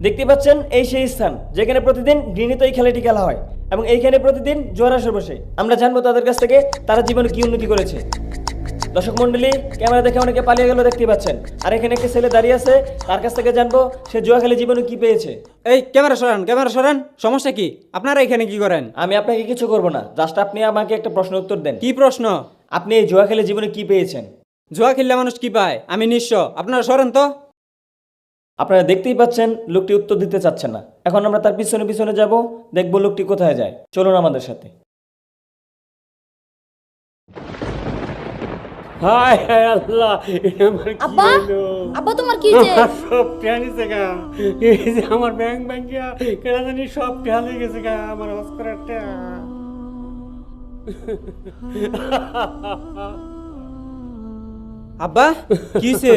দেখতে পাচ্ছেন এই সেই স্থান যেখানে প্রতিদিন ঘৃণিত এই খেলাটি খেলা হয় এবং এইখানে প্রতিদিন জোয়ার আসর বসে। আমরা জানবো তাদের কাছ থেকে তারা জীবনে কি উন্নতি করেছে। দর্শক মন্ডলী, ক্যামেরা দেখে অনেকে পালিয়ে গেল দেখতে পাচ্ছেন, আর এখানে একটা ছেলে দাঁড়িয়ে আছে, তার কাছ থেকে জানবো সে জুয়া খেলে জীবনে কি পেয়েছে। এই ক্যামেরা সরান, সমস্যা কি? আপনারা এখানে কি করেন? আমি আপনাকে কিছু করব না, জাস্ট আপনি আমাকে একটা প্রশ্ন উত্তর দেন। কি প্রশ্ন? আপনি এই জুয়া খেলে জীবনে কি পেয়েছেন? জুয়া খেললে মানুষ কি পায় আমি নিঃস্ব। আপনারা সরেন তো। আপনারা দেখতেই পাচ্ছেন লোকটি উত্তর দিতে চাচ্ছেন না। এখন আমরা তার পিছনে পিছনে যাব, দেখবো লোকটি কোথায় যায়। চলুন আমাদের সাথে। হায় হায় আল্লাহ, এটা আমার কি আব্বা হলো? আব্বা তোমার কি হয়েছে? আমার সব টেহানি গা, এই যে আমার ব্যাংক ব্যাংকিয়া কেনা জানি সব টেহানি গেছে গা, আমার অস্করার টেহা। আব্বা কি হয়েছে?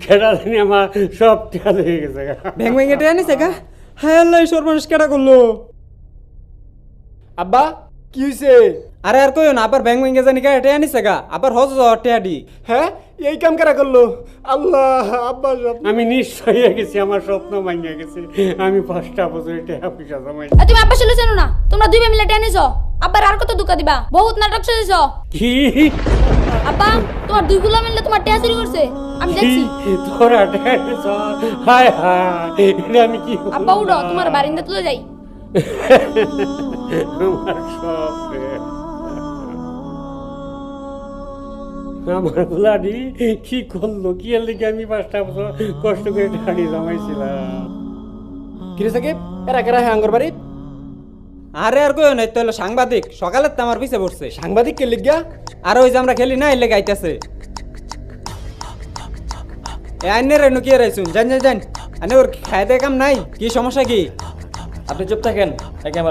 কেনা জানি আমার সব টেহা লেগে গেছে গা। ব্যাং ব্যাং এটা আনিছে গা? হায় আল্লাহ, এই সর্বনাশ কেটা করলো? আব্বা কি হইছে? আরে আর কইও না, আবার ব্যাং ব্যাং জানি কা এটা আনিছে গা, আবার হজ টেয়াডি। হ্যাঁ, এই কাম কারা করলো? আল্লাহ, আব্বা সব আমি নিশ্চয় হয়ে গেছি, আমার স্বপ্ন ভাঙিয়া গেছে। আমি 5টা বছর টেহা পয়সা জমাই। তুমি আব্বা ছিল চেনো না? তোমরা দুই ভাই মিলে টেনিছো। আব্বার আর কত দুকা দিবা? বহুত নাটক সাজিছো। কি আব্বা তোমার দুই গুলা মিললে তোমার টেয়া চুরি করছে, আমি দেখছি। তোরা টেহা নিছ? হায় হায়, এটা আমি কি আব্বা উঠো, তোমার বারিন্দা তুলে যাই। আমার সব শেষ। আমার গুলাডি কি করলো? কি এর লিগে আমি 5টা বছর কষ্ট করে ঢাড়ি জমাইছিলাম। কিরে সাকিব, এরা কারা হ্যাঁ আঙ্গর বাড়ি? আরে আর কইও না, তো হলো সাংবাদিক, সকালে তো আমার পিছে পড়ছে। সাংবাদিক কে লিগা? আর ওই যে আমরা খেলি না, এলে গাইতেছে। এ আইনের রেনু কি রাইছুন? জান আনে ওর খাইতে কাম নাই, কি সমস্যা কি? আপনি চুপ থাকেন, একে আমার